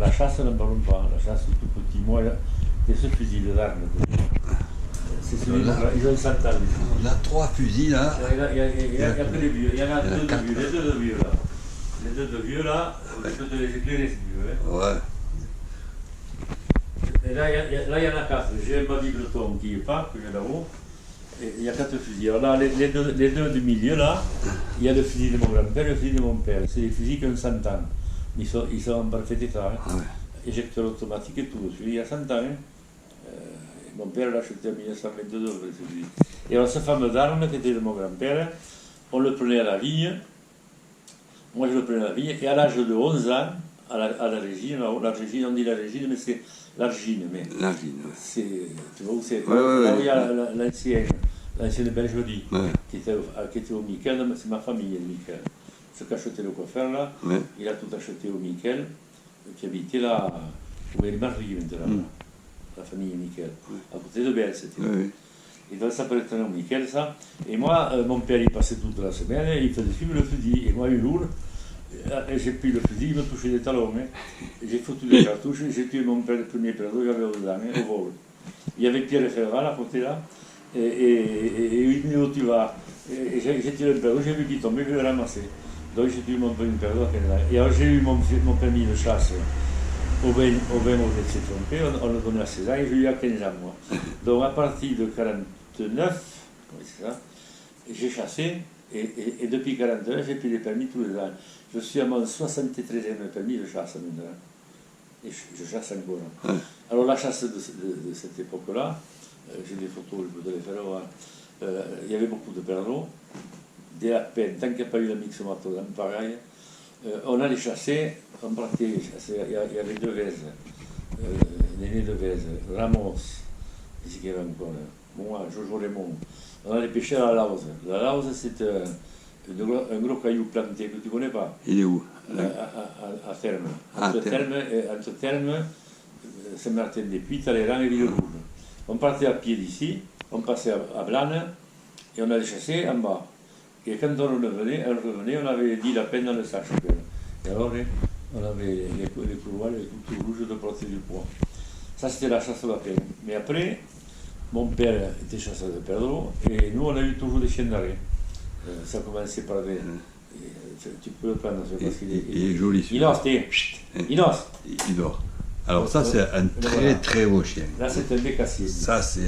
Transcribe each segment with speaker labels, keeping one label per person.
Speaker 1: La chasse, n'en parlons pas. La chasse, c'est tout petit. Moi, c'est ce fusil d'armes. C'est celui-là. Ils ont 100 ans.
Speaker 2: On a 3 fusils là.
Speaker 1: Il y a que les vieux. Il y en a 2 de vieux. Les 2 de vieux là. Les 2 de vieux là, je peux te les éclairer si tu veux. Hein.
Speaker 2: Ouais.
Speaker 1: Et là, il y en a 4. J'ai un baby breton qui est pas, que j'ai là-haut. Et il y a 4 fusils. Alors là, les deux du milieu là, il y a le fusil de mon grand-père et le fusil de mon père. C'est des fusils qui ont 100 ans. Ils sont en parfait état. Hein.
Speaker 2: Ouais.
Speaker 1: Éjecteur automatique et tout. Celui il y a 100 ans. Hein. Mon père l'a acheté en 1922. Celui. Et alors, ce fameux arme qui était de mon grand-père, on le prenait à la vigne. Moi, je le prenais à la vigne. Et à l'âge de 11 ans, à la régine, on dit la régine, mais c'est l'argine.
Speaker 2: L'argine,
Speaker 1: ouais. Tu vois où c'est?
Speaker 2: Ouais,
Speaker 1: là où il y a l'ancienne bergerie,
Speaker 2: ouais.
Speaker 1: qui était au Miquel, c'est ma famille, le Miquel. Ce qu'achetait le coiffeur là,
Speaker 2: Ouais.
Speaker 1: il a tout acheté au Miquel, qui habitait là, où est le mari maintenant, la famille Miquel, à côté de Belle, c'était.
Speaker 2: Ouais.
Speaker 1: Et donc ça s'appelait au Miquel, ça. Et moi, mon père, il passait toute la semaine, il faisait suivre le fusil. Et moi, un jour, j'ai pris le fusil, il me touchait des talons. Hein. J'ai foutu des cartouches, j'ai tué mon père, le premier perdreau, j'avais 11 ans, hein, au vol. Il y avait Pierre Ferral à côté là, et il me dit où tu vas. Et j'ai tiré le perdreau, j'ai vu qu'il tombait, je l'ai ramassé. Donc j'ai tué mon premier perdreau à 15 ans. Et alors j'ai eu mon permis de chasse au 20 mois de s'est trompé, on le donnait à 16 ans et j'ai eu à 15 ans moi. Donc à partir de 49, c'est ça, j'ai chassé et depuis 49 j'ai pris les permis tous les ans. Je suis à mon 73e permis de chasse maintenant. Et je chasse encore. Hein. Alors la chasse de cette époque-là, j'ai des photos, je peux te les faire voir. Il y avait beaucoup de perdreaux, des lapins, tant qu'il n'y a pas eu la myxomatodame, pareil. On allait chasser, on partait chasser, il y avait 2 vèzes, l'aîné de Vèze, Ramos, ici qu'il y avait encore, moi, Jojo Raymond. On allait pêcher à la Lauze. La Lauze, c'est un gros caillou planté que tu ne connais pas.
Speaker 2: Il est où?
Speaker 1: À Terme. Entre Terme, Saint-Martin-des-Puits, Talleyrand et Ville-Rouge. On partait à pied d'ici, on passait à Blane et on allait chasser en bas. Et quand on revenait, on avait 10 lapins dans le sac. Et alors, on avait les couloirs, les couteaux rouges de porter du poids. Ça, c'était la chasse au lapin. Mais après, mon père était chasseur de perdreaux et nous, on a eu toujours des chiens d'arrêt. Ça commençait par des. Tu peux le prendre, parce qu'il est.
Speaker 2: Il est joli.
Speaker 1: Il ose, il ose.
Speaker 2: Il dort. Alors ça, c'est un très beau chien.
Speaker 1: Là, c'est un bécassier.
Speaker 2: Ça, c'est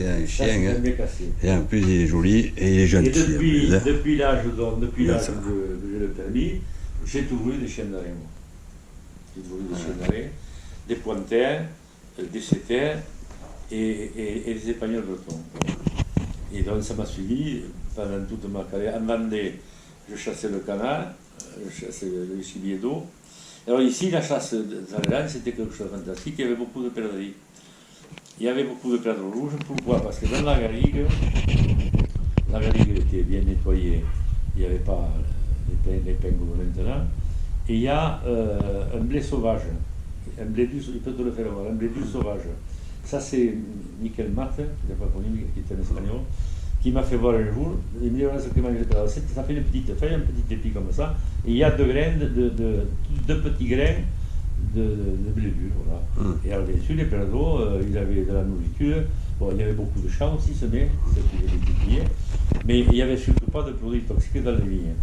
Speaker 2: un chien.
Speaker 1: C'est un bécassier.
Speaker 2: Et en plus, il est joli et il est gentil.
Speaker 1: Et depuis l'âge où j'ai le permis, j'ai toujours eu des chiens d'arrêt, moi. J'ai toujours eu des chiens d'arrêt, des pointeurs, des setters et des espagnols bretons. Et donc, ça m'a suivi pendant toute ma carrière. En Vendée, je chassais le canard, je chassais le gibier d'eau. Alors ici, la chasse dans les c'était quelque chose de fantastique, il y avait beaucoup de perdrix. Il y avait beaucoup de perdrix rouges, pourquoi? Parce que dans la garrigue était bien nettoyée, il n'y avait pas les pins comme maintenant, et il y a un blé sauvage, un blé dur, il peut te le faire voir, un blé dur sauvage. Ça c'est Miquel Mat, qui n'est pas connu, qui est un espagnol, qui m'a fait voir un jour, il me dit voilà ce que mange ça fait une petite feuille, un petit épi comme ça, et il y a 2 graines, deux petits grains de blé dur, voilà. Et alors bien sûr, les perdreaux, ils avaient de la nourriture, bon, il y avait beaucoup de champs aussi semés, mais il n'y avait surtout pas de produits toxiques dans les vignes.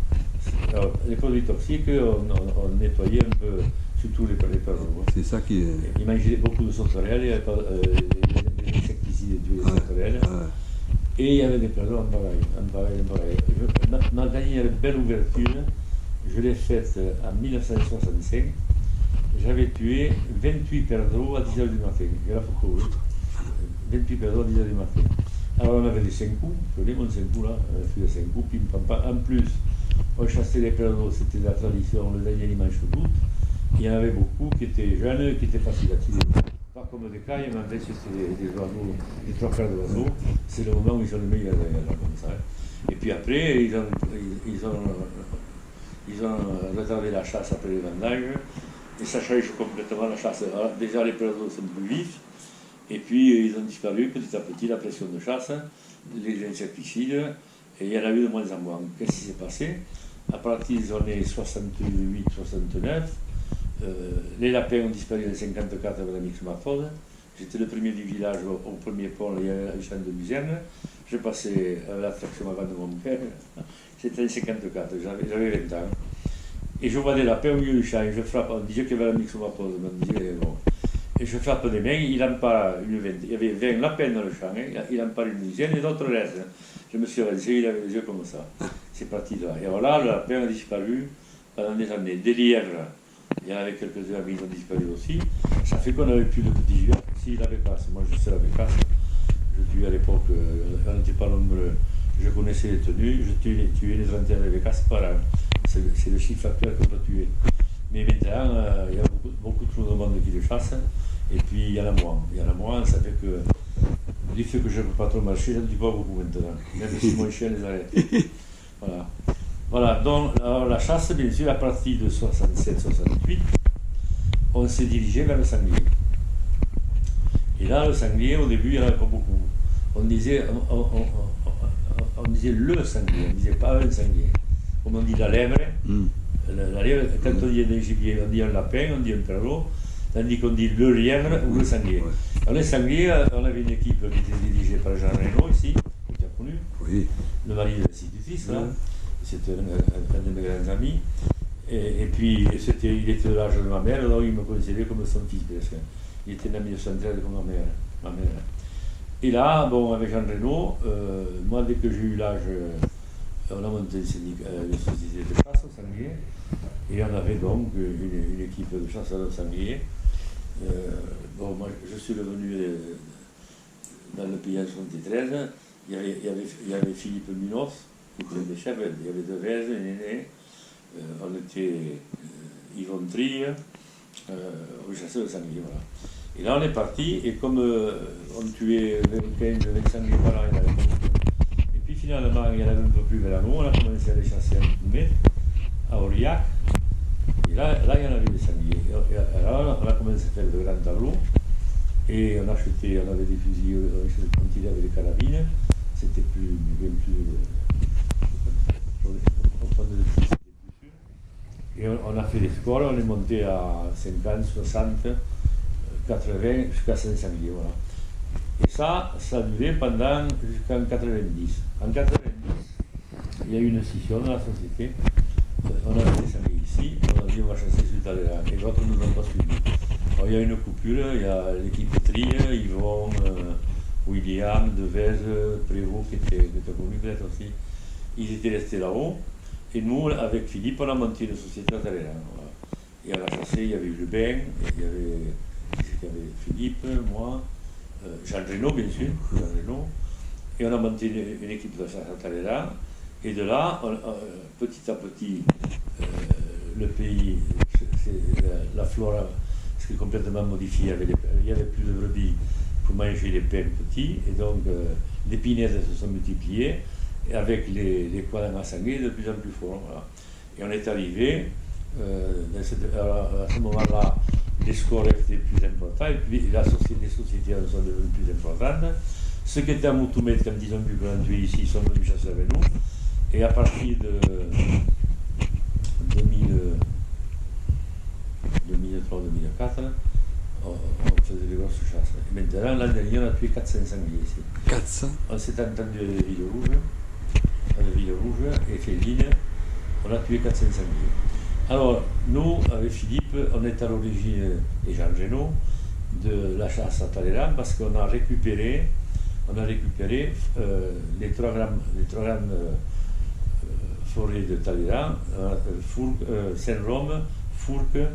Speaker 1: Alors, les produits toxiques, on nettoyait un peu, surtout les perdreaux.
Speaker 2: C'est ça qui est...
Speaker 1: Ils mangeaient beaucoup de sauterelles, il n'y avait pas des insecticides tués les sauterelles. Et il y avait des perdreaux en pareil. Ma dernière belle ouverture, je l'ai faite en 1965. J'avais tué 28 perdreaux à 10h du matin. J'ai la photo, oui. 28 perdreaux à 10h du matin. Alors on avait des 5 coups, je connais mon 5 coups là, un fil de 5 coups, pim pam pam. En plus, on chassait les perdreaux, c'était la tradition, le dernier dimanche d'août. Il y en avait beaucoup qui étaient jeunes, qui étaient faciles à tirer. Pas comme des cailles, mais en fait c'était des oiseaux, des 3 quarts d'oiseaux. C'est le moment où ils sont les meilleurs comme ça. Et puis après, ils ont retardé la chasse après les vendages. Et ça change complètement la chasse. Alors, déjà les perdreaux sont plus vifs. Et puis ils ont disparu petit à petit, la pression de chasse, les insecticides, et il y en a eu de moins en moins. Qu'est-ce qui s'est passé? À partir des années 68-69, Les lapins ont disparu en 1954 avec la myxomatose. J'étais le premier du village au premier pont, il y avait la chaîne de Luzerne. Je passais à l'attraction avant de mon père. C'était en 1954, j'avais 20 ans. Et je vois des lapins au milieu du champ, et je frappe, on disait qu'il y avait la myxomatose, on disait, bon. Et je frappe des mains, il en part une vingtaine. Il y avait 20 lapins dans le champ, hein, il en part une dizaine et d'autres restent. Je me suis réalisé, il avait les yeux comme ça. C'est parti de là. Et alors là, le lapin a disparu pendant des années. Des lièvres, il y en avait quelques-uns, mais ils ont disparu aussi. Ça fait qu'on n'avait plus de petits gibiers. Si, la bécasse, moi je sais la bécasse. Je tuais à l'époque, on n'était pas nombreux. Je connaissais les tenues, je tuais les 21 de bécasse par an. C'est le chiffre actuel qu'on peut tuer. Mais maintenant, il y a beaucoup trop de monde qui les chasse, et puis il y en a moins. Il y en a moins, ça fait que du fait que je ne peux pas trop marcher, je ne dis pas beaucoup maintenant. Même si mon chien les arrête. Voilà. Voilà, donc alors, la chasse, bien sûr, à partir de 67-68, on s'est dirigé vers le sanglier. Et là, le sanglier, au début, il n'y en avait pas beaucoup. On disait le sanglier, on ne disait pas un sanglier. Comme on dit la lèvre, la lièvre, quand on dit un gibier, on dit un lapin, on dit un perrot, tandis qu'on dit le lièvre ou le sanglier. Alors les sangliers, on avait une équipe qui était dirigée par Jean Reynaud ici, que tu as connu, le mari de l'institutrice, là. C'était un de mes grands amis. Et puis il était de l'âge de ma mère, donc il me considérait comme son fils presque. Il était né en 1913 comme ma mère. Et là, bon, avec Jean Reynaud, moi dès que j'ai eu l'âge, on a monté une société de chasse au sanglier, et on avait donc une équipe de chasseurs au sanglier. Bon, moi je suis revenu dans le pays en 1973, il y avait Philippe Munoz, qui était le chef, il y avait Devez, Néné, on était Yvon Trille, on chassait le sanglier, voilà. Et là on est parti, et comme on tuait 15-20 sangliers par an, il y en avait beaucoup. Et puis finalement, il y en avait un peu plus vers la on a commencé à les chasser à Poumet, à Aurillac, et là il y en avait des sangliers. Et alors on a commencé à faire de grands tableaux, et on avait des fusils, on tirait avec des carabines, c'était bien plus. Et on a fait des scores, on est monté à 50, 60, 80, jusqu'à 500 sangliers, voilà. Et ça a duré pendant jusqu'en 90. En 90, il y a eu une scission dans la société. On avait des sangliers ici, on a dit on va chasser sur Talleyrand, et d'autres ne nous ont pas suivis. Alors, il y a une coupure, il y a l'équipe Trier, Yvon, William, Devez, Prévost, qui était connu peut-être aussi. Ils étaient restés là-haut, et nous, avec Philippe, on a monté une société à Talleyrand. Voilà. Et on a chassé, il y avait Lubin, il y avait Philippe, moi, Jean Reynaud, bien sûr, Jean Reynaud, et on a monté une équipe de chasse à Talleyrand, et de là, petit à petit, le pays, la flore s'est complètement modifiée, il n'y avait plus de brebis pour manger les pains petits, et donc les pinèdes se sont multipliées, et avec les coins à sanglier de plus en plus forts. Voilà. Et on est arrivé, à ce moment-là, les scores étaient plus importants, et puis les sociétés sont devenues plus importantes. Ceux qui étaient à Moutoumet, quand ils ont vu qu'on tué ici, ils sont venus chasser avec nous. Et à partir de 2003-2004, on faisait des grosses chasses. Et maintenant, l'an dernier, on a tué 400 sangliers ici.
Speaker 2: 400.
Speaker 1: On s'est entendu à Villerouge et Féline, on a tué 400 sangliers. Alors, nous, avec Philippe, on est à l'origine, et Jean Reynaud, de la chasse à Talleyrand, parce qu'on a récupéré les trois grandes forêts de Talleyrand, Saint-Rome, Fourques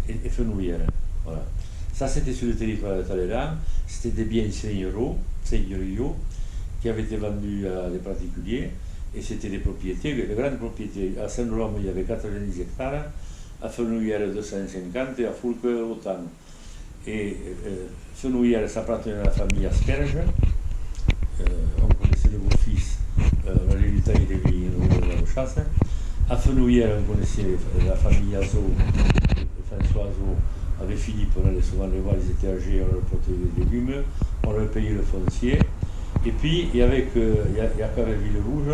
Speaker 1: et Fenouillère. Voilà. Ça, c'était sur le territoire de Talleyrand, c'était des biens seigneuriaux qui avaient été vendus à des particuliers, et c'était des propriétés, de grandes propriétés. À Saint-Rome, il y avait 90 hectares, à Fenouillère 250 et à Fourques autant. Et Fenouillère, ça appartenait à la famille Asperge. On connaissait le beau-fils, on a lu des vignes de la chasse. À Fenouillère, on connaissait la famille Azot, François Azot, avec Philippe, on allait souvent les voir, ils étaient âgés, on leur portait des légumes, on leur payait le foncier. Et puis, il y avait qu'à Villerouge,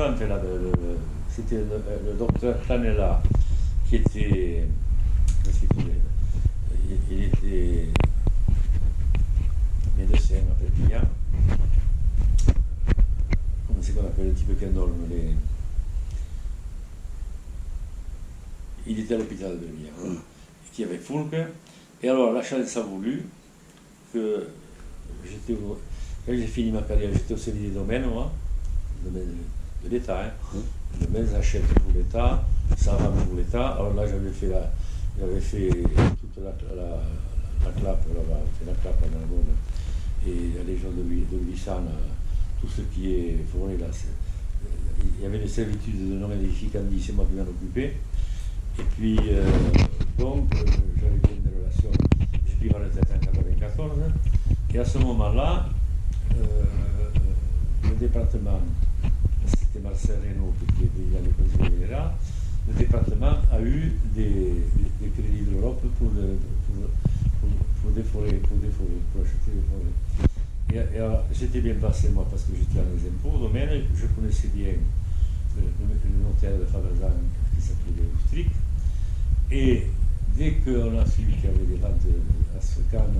Speaker 1: c'était le docteur Planella, qui était il était médecin à Perpignan. Comment c'est qu'on appelle le type qui endorme les... Il était à l'hôpital de Perpignan, qui avait Foulque. Et alors la chance a voulu que quand j'ai fini ma carrière, j'étais au service des domaines, moi, domaine de l'État. Hein. Les domaines achètent pour l'État, ça rend pour l'État. Alors là, j'avais fait toute la clap là-bas, la clap dans la bonne, et la Légion de Luisane, tout ce qui est fourni là. Il y avait des servitudes de non édificandi, c'est moi qui m'en occupais. Et puis, donc, j'avais bien des relations. J'ai pris ma retraite en 1994. Et à ce moment-là, le département, c'était Marcel Reynaud qui était président du Conseil général, le département a eu des crédits de l'Europe pour des forêts, pour acheter des forêts. Et alors, j'étais bien passé, moi, parce que j'étais dans les impôts, au domaine, je connaissais bien le notaire de Faverzan qui s'appelait Strick. Et dès qu'on a su qu'il y avait des ventes à Stracane,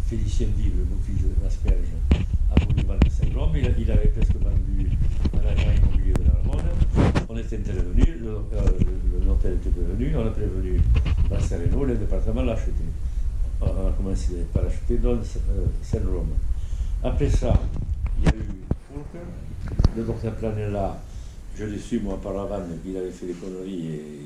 Speaker 1: Félicien Dive, le beau-fils de l'Asperge, a voulu vendre Saint-Rome, il avait presque vendu un agent immobilier de l'Armonde. On était intervenu, le notaire était prévenu, on a prévenu Marcel Reynaud, le département l'a acheté. On a commencé par l'acheter dans Saint-Rome. Après ça, il y a eu Foulque, le docteur Planella, je l'ai su moi par la vanne qu'il avait fait des conneries et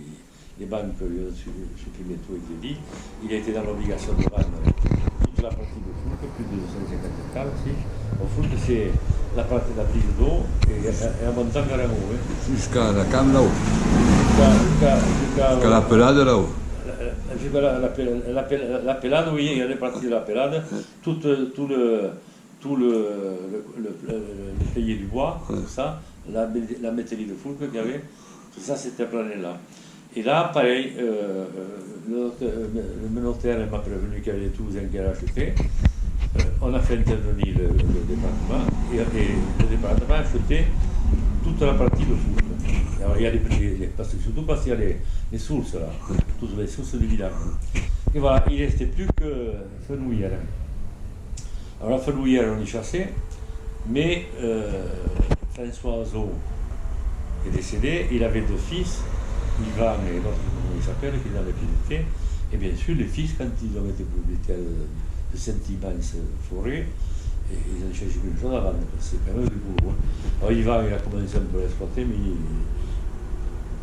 Speaker 1: les banques lui ont supprimé tout et crédit. Il a été dans l'obligation de vendre toute la partie de Foulque, plus de 250 hectares aussi. Au Foulque, c'est la partie de la prise d'eau et à Montangaramo.
Speaker 2: Jusqu'à la canne là-haut. Jusqu'à la pelade là-haut.
Speaker 1: Jusqu'à la pelade, oui, il y a des parties de la pelade. Tout le pays du bois, tout ça, la métairie de Foulque qu'il y avait, tout ça c'était plané là. Et là, pareil, le notaire m'a prévenu qu'il y avait des Toulousains qui allaient acheter. On a fait intervenir le département et le département a acheté toute la partie de Foulque. Alors, il y a surtout parce qu'il y a les sources là, toutes les sources du village. Et voilà, il ne restait plus que Fenouillère. Alors la Fenouillère, on y chassait, mais François Azot est décédé, il avait deux fils, Ivan et l'autre, comment il s'appelle, qui est dans l'épidémie. Et bien sûr, les fils, quand ils ont été propriétaires de cette immense forêt, ils ont cherché quelque chose à vendre, c'est quand même du boulot. Alors Ivan, il a commencé un peu à exploiter, mais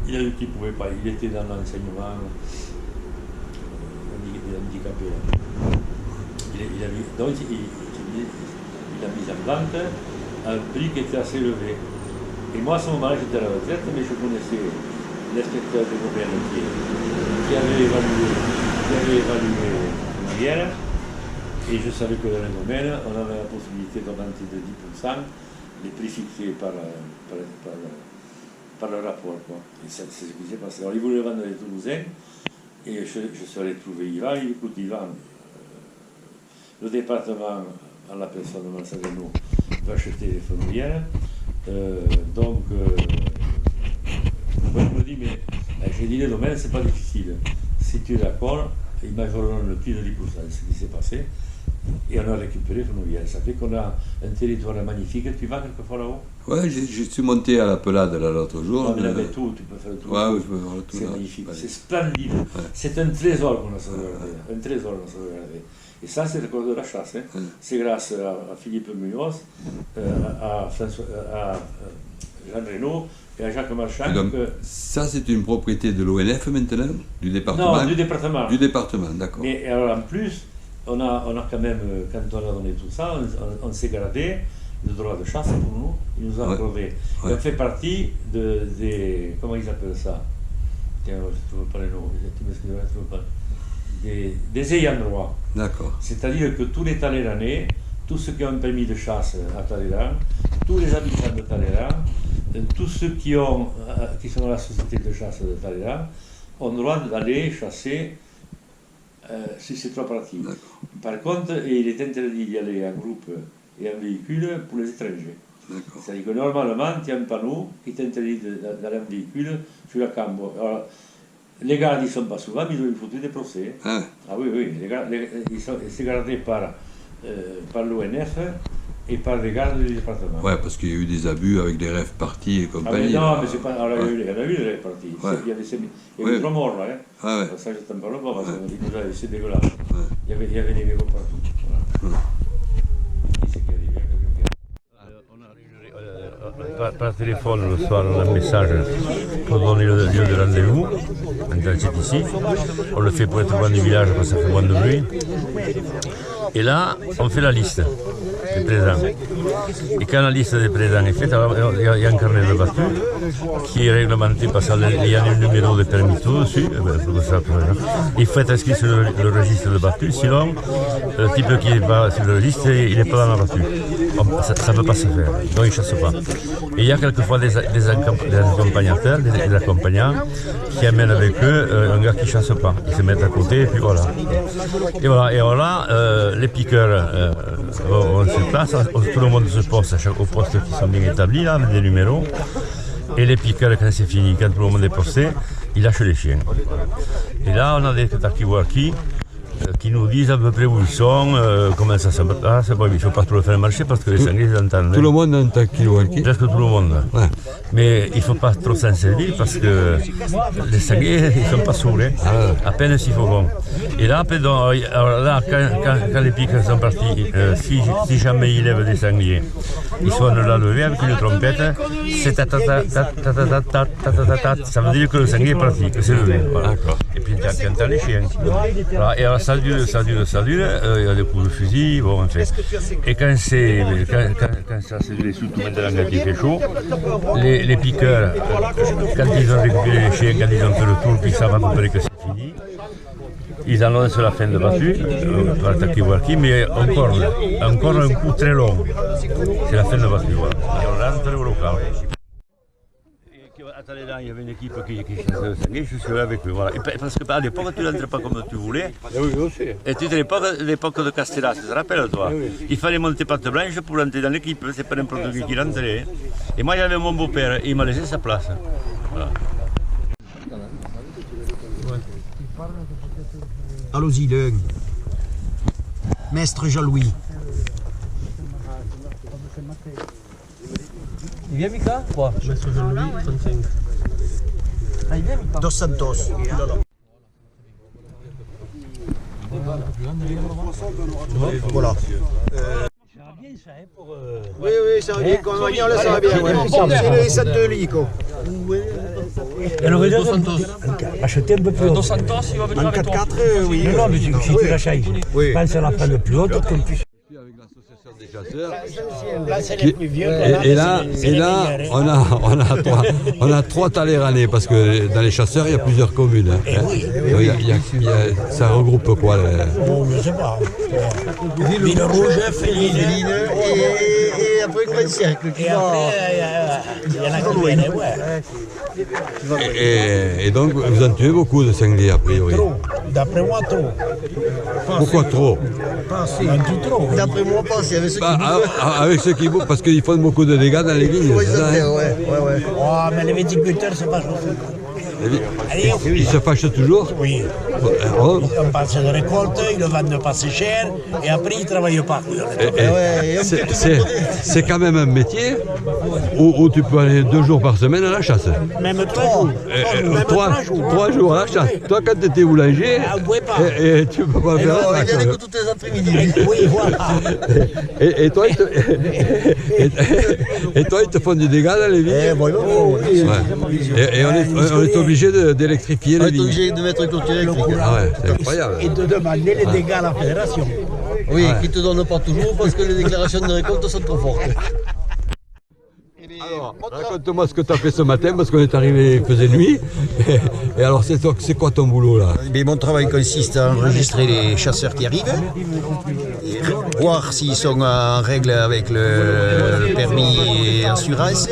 Speaker 1: il a vu qu'il ne pouvait pas, il était dans l'enseignement handicapé. Donc il a mis en vente un prix qui était assez élevé. Et moi, à ce moment-là, j'étais à la retraite, mais je connaissais l'inspecteur des domaines qui avait évalué Rivière, et je savais que dans le domaine, on avait la possibilité d'augmenter de 10% les prix fixés par le rapport. Quoi. Et c'est ce qui s'est passé. Alors, ils voulaient vendre les Toulousains, et je suis allé trouver Ivan. Il dit, écoute, Ivan, le département, en la personne de Marcel Reynaud, va acheter les Fenouillères. Donc, moi je me dis, mais j'ai dit, les domaines, c'est pas difficile. Si tu es d'accord, ils majoreront le prix de 10%, c'est ce qui s'est passé. Et on a récupéré Fenouillères. Ça fait qu'on a un territoire magnifique. Tu vas quelquefois là-haut?
Speaker 2: Ouais, je suis monté à la pelade là l'autre jour.
Speaker 1: Non, mais là, tout, tu peux faire le tour.
Speaker 2: Ouais, je peux faire le tour.
Speaker 1: C'est magnifique,
Speaker 2: Ouais.
Speaker 1: c'est splendide. Ouais. C'est un trésor qu'on a sauvegardé. Un trésor qu'on a sauvegardé. Et ça, c'est le corps de la chasse. Hein. C'est grâce à Philippe Munoz, à Jean Reynaud et à Jacques Marchand.
Speaker 2: Donc, ça, c'est une propriété de l'ONF maintenant, du département?
Speaker 1: Non, du département.
Speaker 2: Du département, d'accord.
Speaker 1: Mais alors en plus, on a quand même, quand on a donné tout ça, on s'est gardé le droit de chasse pour nous. Ils nous ont accordé. Ouais. On fait partie des. Comment ils appellent ça? Tiens, je ne trouve pas les noms. Je ne trouve pas. Des ayants droit. D'accord. C'est-à-dire que tous les Talleyrandais, tous ceux qui ont un permis de chasse à Talleyrand, tous les habitants de Talleyrand, tous ceux qui sont dans la société de chasse de Talleyrand, ont le droit d'aller chasser sur ces trois parties. Par contre, il est interdit d'y aller en groupe et en véhicule pour les étrangers. C'est-à-dire que normalement, il y a un panneau qui t'interdit d'aller en véhicule sur la Cambo. Alors, Les gardes, ils ne sont pas souvent, mais ils ont foutu des procès.
Speaker 2: Ah,
Speaker 1: Ah oui, oui, ils sont gardés par l'ONF et par les gardes du département.
Speaker 2: ouais, parce qu'il y a eu des abus avec des rêves partis et
Speaker 1: Ah, mais
Speaker 2: compagnie.
Speaker 1: non,
Speaker 2: là.
Speaker 1: mais c'est pas. Alors, il y en a eu les parties.
Speaker 2: Ouais.
Speaker 1: Il y avait 3 morts là. Hein.
Speaker 2: Ah ouais.
Speaker 1: Ça, je t'en parle pas parce que c'est dégueulasse. Il y avait des négos partout. Voilà. Et c'est qu'arrivé par téléphone le soir, on a un message pour donner le lieu de rendez-vous. C'est ici. On le fait pour être loin du village parce que ça fait moins de bruit. Et là, on fait la liste des présents. Et quand la liste des présents est faite, alors, il y a un carnet de battu qui est réglementé parce qu'il y a le numéro de permis tout dessus. Il faut être inscrit sur le registre de battu, sinon le type qui n'est pas sur le registre, il n'est pas dans la battue. Ça ne peut pas se faire, donc il ne chasse pas. Et il y a quelquefois des accompagnateurs, des accompagnants qui amènent avec eux un gars qui ne chasse pas. Ils se mettent à côté et puis voilà. Et voilà, les piqueurs vont sur place, tout le monde se poste au poste qui sont bien établis, là, avec des numéros. Et les piqueurs, quand c'est fini, quand tout le monde est posté, ils lâchent les chiens. Et là, on a des talkie-walkie qui nous disent à peu près où ils sont, comment ça se passe. Bon, il ne faut pas trop le faire marcher parce que les sangliers entendent.
Speaker 2: Tout le monde a un talkie-walkie.
Speaker 1: Presque tout le monde.
Speaker 2: Ouais.
Speaker 1: Mais il ne faut pas trop s'en servir parce que les sangliers, ils ne sont pas sourds. Hein. À peine s'il faut bon. Et là, alors là quand les piqueurs sont partis, si jamais ils lèvent des sangliers, ils sonnent la levée avec une trompette. C'est ça veut dire que le sanglier est parti, que c'est levé. Voilà. Et puis tu entends les chiens. Voilà. Et alors ça dure, il y a des coups de fusil, bon en fait. Et quand ça c'est les sous tout maintenant quand il fait chaud, les piqueurs, quand ils ont récupéré les chiens, quand ils ont fait le tour, puis ils savent à peu près que c'est fini, ils annoncent la fin de battue, par le talkie-walkie, mais encore un coup très long. C'est la fin de battue, voilà. Et on rentre au local. Attendez, là, il y avait une équipe qui chassait le sanglier, je suis là avec eux. Voilà. Et parce qu'à l'époque, tu n'entrais pas comme tu voulais.
Speaker 3: Oui, aussi.
Speaker 1: Et tu étais l'époque de Castellas, tu te rappelles, toi?
Speaker 3: Oui.
Speaker 1: Il fallait monter patte blanche pour entrer dans l'équipe, c'est pas n'importe qui rentrait. Et moi, j'avais mon beau-père, il m'a laissé sa place. Voilà.
Speaker 4: Allons-y, le Maître Jean-Louis.
Speaker 3: Il vient Mika? Quoi? Maître Jean-Louis, 35. Ah, il vient Mika?
Speaker 4: Dos Santos. Voilà. Oui, ça va bien. Quand on vient là, ça va bien. C'est les 7 de l'ICO.
Speaker 3: Alors, acheter un peu plus haut. Dos Santos, il va venir
Speaker 4: En
Speaker 3: avec toi.
Speaker 4: 4-4, oui.
Speaker 3: Non, mais si tu l'achètes, pense à la prendre plus haute comme tu.
Speaker 2: Avec l'association des chasseurs.
Speaker 3: Là, c'est les plus vieux.
Speaker 2: Et là, on a 3 Talleyrandais parce que dans les chasseurs, il y a plusieurs communes. Hein. Ça regroupe quoi
Speaker 3: Bon, je ne sais pas. Ville Rouge, Féline.
Speaker 4: Et après, Grand Cercle.
Speaker 3: Et après, il y en a qui viennent, ouais.
Speaker 2: et donc, vous en tuez beaucoup de sangliers a priori.
Speaker 3: Trop. D'après moi, trop.
Speaker 2: Pourquoi trop?
Speaker 3: Un tout trop.
Speaker 4: D'après moi, pensez avec ceux qui
Speaker 2: Avec ceux qui bouffent, parce qu'ils font beaucoup de dégâts dans les vignes. C'est ça, hein?
Speaker 4: ouais.
Speaker 3: Oh, mais les viticulteurs, c'est pas chose. Allez,
Speaker 2: Ils se fâchent toujours?
Speaker 3: oui.
Speaker 2: Oh.
Speaker 3: On passe de récolte, ils le vendent pas assez cher, et après ils ne travaillent pas.
Speaker 2: C'est quand même un métier où tu peux aller 2 jours par semaine à la chasse.
Speaker 3: Même 3 jours. Même
Speaker 2: 3
Speaker 3: jours.
Speaker 2: jours à la chasse. Toi, quand tu étais boulanger,
Speaker 3: Ah, vous pouvez pas.
Speaker 2: et tu peux pas faire ça.
Speaker 4: Il y en a que toutes les après-midi.
Speaker 3: Oui, voilà.
Speaker 2: Et toi, ils te font du dégât dans les vignes.
Speaker 4: Ouais.
Speaker 2: Et on est obligé d'électrifier
Speaker 4: On
Speaker 2: les
Speaker 4: est
Speaker 2: vignes.
Speaker 4: obligé de mettre le clôture électrique.
Speaker 2: Ah ouais, c'est incroyable.
Speaker 3: Et de demander les dégâts à la fédération.
Speaker 4: Oui, qui ne te donnent pas toujours parce que les déclarations de récolte sont trop fortes.
Speaker 2: Alors, raconte-moi ce que tu as fait ce matin parce qu'on est arrivé, il faisait nuit. Et alors, c'est quoi ton boulot là?
Speaker 4: Mais mon travail consiste à enregistrer les chasseurs qui arrivent, et voir s'ils sont en règle avec le permis et assurance,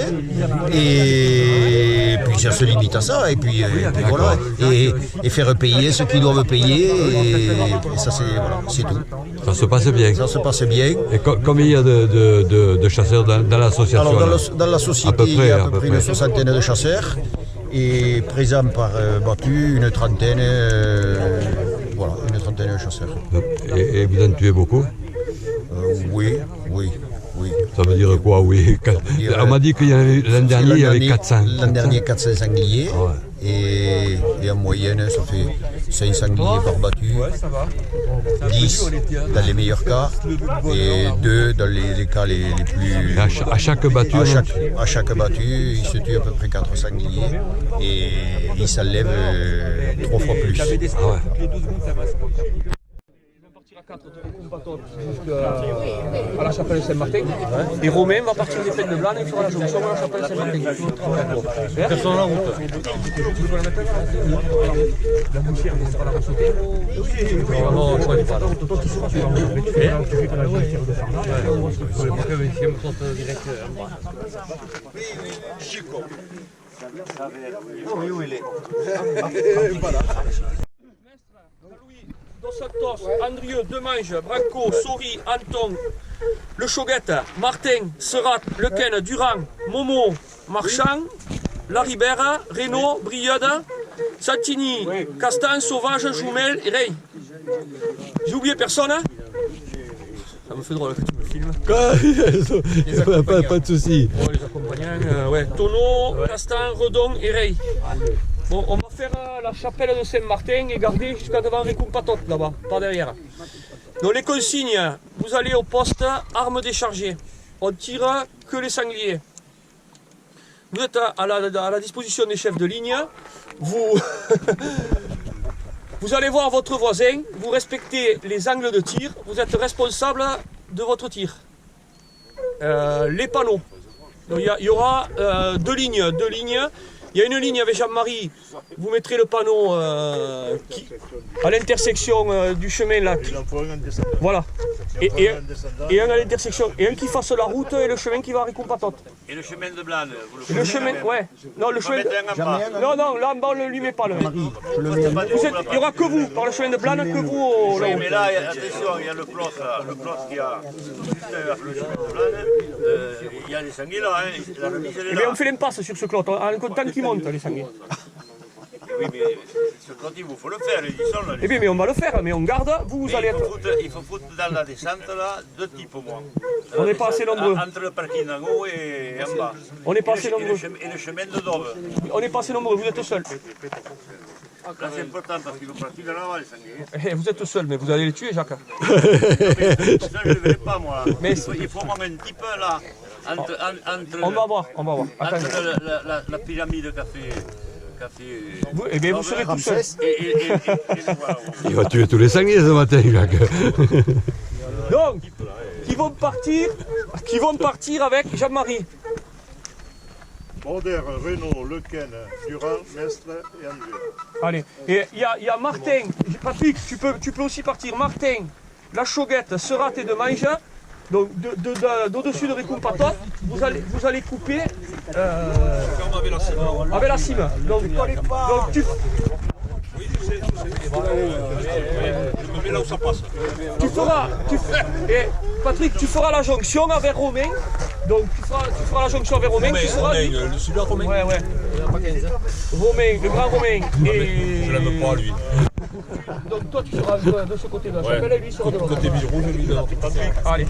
Speaker 4: et puis ça se limite à ça, et puis voilà, et faire payer ceux qui doivent payer, et ça c'est tout.
Speaker 2: Ça se passe bien.
Speaker 4: Ça se passe bien.
Speaker 2: Et combien il y a de chasseurs dans l'association?
Speaker 4: Alors dans la société, il y a à peu près une 60aine de chasseurs. et présent par battu une trentaine, voilà, une trentaine de chasseurs.
Speaker 2: Et vous en tuez beaucoup?
Speaker 4: Oui.
Speaker 2: Ça veut dire quoi, oui? On m'a dit qu'il y avait l'an dernier, il y avait 400.
Speaker 4: L'an dernier, 400 sangliers.
Speaker 2: Ah ouais.
Speaker 4: Et en moyenne, ça fait 5 sangliers par battu. 10 dans les meilleurs cas. Et 2 dans les cas les plus...
Speaker 2: À chaque battu,
Speaker 4: à chaque battu, il se tue à peu près 4 sangliers. Et il s'enlève 3 fois plus.
Speaker 2: Ah ouais.
Speaker 3: À 4 de Combatot jusqu'à la chapelle Saint-Martin. Et Romain va partir des Fêtes de Blanc et il fera la jonction à la chapelle Saint-Martin. Quelles sont la route? La boussière, on sera la ressauter. Non, je ne connais pas. Toi, tu seras sur la route. Tu fais la boussière de Farna. Je me porte direct en bas.
Speaker 4: Oui, où il est?
Speaker 3: Dos Santos, Andrieux, Demange, Branco, Sori, Anton, Le Choguette, Martin, Serat, Lequen, Durand, Momo, Marchand, Laribert, Reynaud, Briode, Santini, Castan, Sauvage, Joumel et Rey. J'ai oublié personne, hein? Ça me fait drôle que tu me filmes.
Speaker 2: Pas de soucis.
Speaker 3: Oh, les accompagnants, ouais. Tonneau, Castan, Redon et Rey. Bon, on va faire la chapelle de Saint-Martin et garder jusqu'à devant les Compatot là-bas, par derrière. Donc les consignes, vous allez au poste, armes déchargées. On tire que les sangliers. Vous êtes à la disposition des chefs de ligne. Vous, vous allez voir votre voisin, vous respectez les angles de tir, vous êtes responsable de votre tir. Les panneaux. Donc, il y aura deux lignes. Il y a une ligne avec Jean-Marie, vous mettrez le panneau à l'intersection du chemin là. Voilà. Et un à l'intersection. Et un qui fasse la route et le chemin qui va à Récompatot.
Speaker 5: Et le chemin de Blanc, vous
Speaker 3: le chemin, ouais. Non, le chemin. Non, là en bas on ne lui met pas le. Il n'y aura que vous, par le chemin de Blanc, que vous là-haut.
Speaker 5: Mais là, attention, il y a le plot qui a le chemin de Blanc. Il y a les sangliers là, hein. La remise elle est là.
Speaker 3: Mais on fait l'impasse sur ce clot, en comptant qu'ils montent les sangliers.
Speaker 5: Oui, mais ce clot, il vous faut le faire, ils sont là.
Speaker 3: Eh bien, mais on va le faire, mais on garde, vous allez être.
Speaker 5: Il faut foutre dans la descente là, deux types au moins.
Speaker 3: On n'est pas assez nombreux.
Speaker 5: Entre le parking en haut et en bas.
Speaker 3: On n'est pas assez nombreux.
Speaker 5: Et le chemin de Dove.
Speaker 3: On n'est pas assez nombreux, vous êtes seuls.
Speaker 5: Là c'est important parce qu'ils vont partir de là-bas les sangliers.
Speaker 3: Vous êtes seuls, mais vous allez les tuer, Jacques.
Speaker 5: Ça je ne le verrai pas moi. Mais il faut au moins un type là. Entre
Speaker 3: on va voir.
Speaker 5: Entre la pyramide café.
Speaker 3: Eh bien, vous serez tout seul.
Speaker 2: Il va tuer tous les sangliers ce matin, Jacques.
Speaker 3: Donc, qui vont partir avec Jean-Marie.
Speaker 6: Brodère, Reynaud, Lequen, Durand, Mestre et André.
Speaker 3: Allez, et il y a Martin. Patrick, tu peux aussi partir. Martin, La Choguette, Serat et Demange. Donc d'au-dessus de Récompatot, vous allez couper avec la cime. Donc tu... Oui, je sais. Je me mets là où ça passe. Et Patrick, tu feras la jonction avec Romain. Donc tu feras la jonction avec Romain.
Speaker 7: Le super Romain.
Speaker 3: Ouais. Romain, le grand Romain.
Speaker 7: Je l'aime pas lui.
Speaker 3: Donc toi tu seras de ce côté de la chapelle et lui sera de l'autre.
Speaker 7: Côté rouge, lui de l'autre.
Speaker 3: Allez.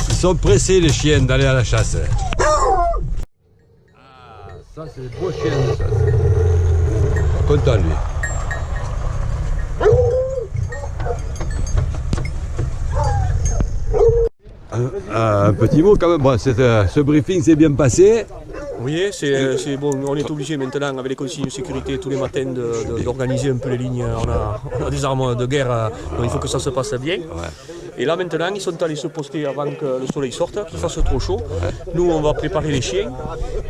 Speaker 2: Ils sont pressés les chiens d'aller à la chasse. Ah, ça c'est des beaux chiens de chasse. Content lui. Un petit mot quand même, bon, ce briefing s'est bien passé.
Speaker 3: Oui, c'est bon, on est obligé maintenant avec les consignes de sécurité tous les matins d'organiser un peu les lignes. On a des armes de guerre, donc il faut que ça se passe bien.
Speaker 2: Ouais.
Speaker 3: Et là maintenant ils sont allés se poster avant que le soleil sorte, qu'il fasse trop chaud. Nous on va préparer les chiens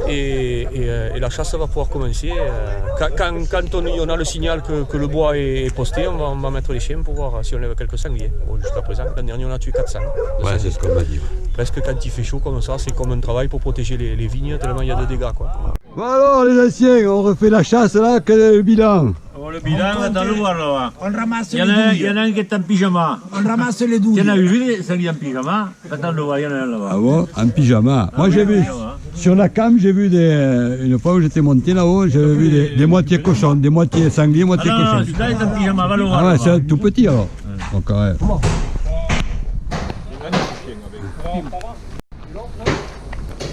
Speaker 3: et la chasse va pouvoir commencer. Quand on a le signal que le bois est posté, on va mettre les chiens pour voir si on lève quelques sangliers. Bon, jusqu'à présent, l'an dernier on a tué 400.
Speaker 2: Ouais, c'est ce qu'on m'a dit.
Speaker 3: Presque quand il fait chaud comme ça, c'est comme un travail pour protéger les vignes tellement il y a de dégâts, quoi.
Speaker 2: Bon alors les anciens, on refait la chasse là, quel est le bilan?
Speaker 5: Bon, le bilan, attends le voir là.
Speaker 8: On ramasse
Speaker 5: Il
Speaker 8: les
Speaker 5: y
Speaker 8: douilles.
Speaker 5: en a un qui est en pyjama.
Speaker 8: On ramasse les
Speaker 5: Il
Speaker 8: douilles.
Speaker 5: y en a vu des sangliers en pyjama. Attends le voir, il y en a un là-bas.
Speaker 2: Ah bon? En pyjama. Moi j'ai vu, sur la cam, j'ai vu une fois où j'étais monté là-haut, j'avais vu des moitiés cochons, des moitiés sangliers, moitiés
Speaker 5: Ah non,
Speaker 2: cochons.
Speaker 5: celui-là il est en pyjama, va le voir.
Speaker 2: Ah ouais,
Speaker 5: là-bas.
Speaker 2: c'est un tout petit alors. Donc, ouais.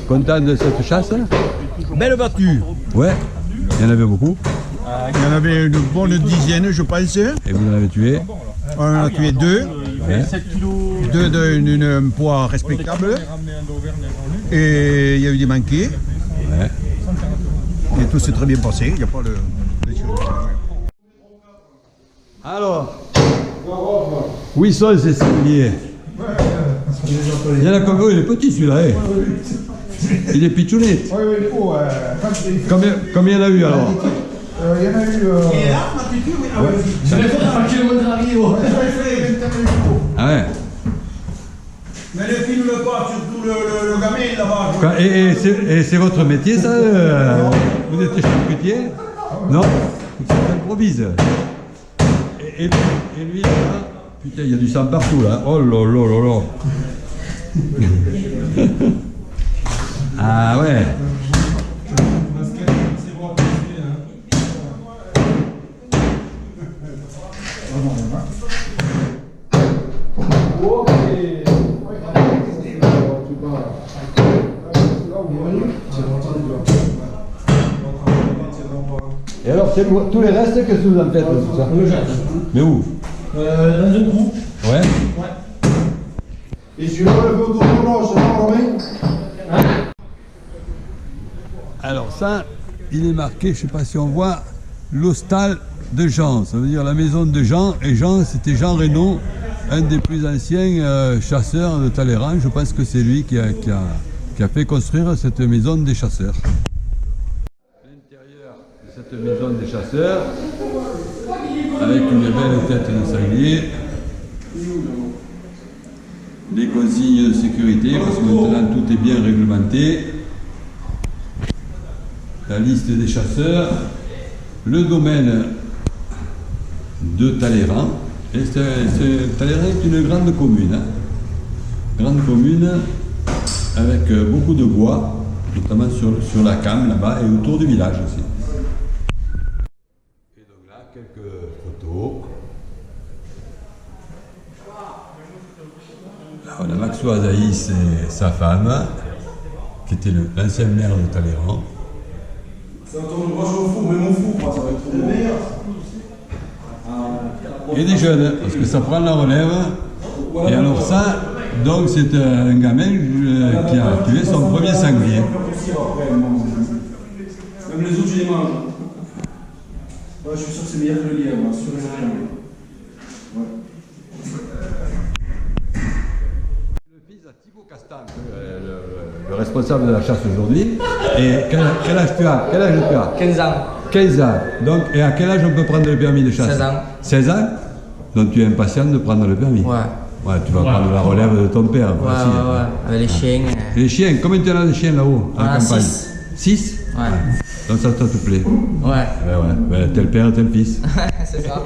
Speaker 2: Content de cette chasse?
Speaker 4: Belle battue.
Speaker 2: Ouais. Il y en avait beaucoup.
Speaker 4: Il y en avait une bonne dizaine, je pense.
Speaker 2: Et vous en avez tué?
Speaker 4: On en a tué deux.
Speaker 2: Ouais.
Speaker 4: Deux d'un poids respectable. Et il y a eu des manqués.
Speaker 2: Ouais.
Speaker 4: Et tout s'est très bien passé. Il n'y a pas de...
Speaker 2: Alors, où ils sont ces sangliers? Il y en a combien? Il est petit celui-là, hein. Il est pitchounet. Combien il y en a eu alors?
Speaker 8: Il y en a eu.
Speaker 2: Ah ouais.
Speaker 4: Mais ne filme pas, surtout le gamin là-bas.
Speaker 2: Et c'est votre métier ça? Vous êtes charcutier? Non? Ça s'improvise. Et lui là, putain, il y a du sang partout là. Oh là là là là. Ah ouais. Et alors, tous les restes, qu'est-ce que vous en faites de tout ça?
Speaker 9: On le jette.
Speaker 2: Mais où?
Speaker 9: Dans un trou.
Speaker 2: Ouais.
Speaker 8: Et celui-là, le peu autour c'est pas Romain.
Speaker 2: Alors ça, il est marqué, je ne sais pas si on voit, l'hostal de Jean. Ça veut dire la maison de Jean. Et Jean, c'était Jean Reynaud, un des plus anciens chasseurs de Talleyrand. Je pense que c'est lui qui a fait construire cette maison des chasseurs. L'intérieur de cette maison des chasseurs, avec une belle tête de sanglier, les consignes de sécurité, parce que maintenant tout est bien réglementé, la liste des chasseurs, le domaine de Talleyrand. Et Talleyrand est une grande commune, hein. Grande commune avec beaucoup de bois, notamment sur la Cam là-bas et autour du village aussi. Et donc là, quelques photos. Là, on a Maxou Azaïs et sa femme, qui était l'ancien maire de Talleyrand.
Speaker 8: Moi, je m'en fous, mais mon fou, moi, ça va être le meilleur.
Speaker 2: Et des jeunes, parce que ça prend la relève. Et alors ça, donc c'est un gamin qui a tué son premier sanglier.
Speaker 8: Même les autres, je les mange. Ouais, je suis sûr que c'est meilleur que le lièvre, sûr et certain. Ouais.
Speaker 2: Le fils de Thibaut Castan, le responsable de la chasse aujourd'hui. Et quel âge tu as?
Speaker 10: 15 ans.
Speaker 2: 15 ans. Donc, et à quel âge on peut prendre le permis de chasse?
Speaker 10: 16 ans.
Speaker 2: 16 ans? Donc tu es impatient de prendre le permis?
Speaker 10: Ouais.
Speaker 2: Ouais, tu vas prendre la relève de ton père.
Speaker 10: Ouais,
Speaker 2: aussi,
Speaker 10: ouais, ouais. Avec les chiens.
Speaker 2: Les chiens, combien tu en as de chiens là-haut, à la campagne?
Speaker 10: 6.
Speaker 2: 6?
Speaker 10: Ouais.
Speaker 2: Donc ça te plaît?
Speaker 10: Ouais.
Speaker 2: Ouais, ouais. Ben, tel père, tel fils.
Speaker 10: C'est ça.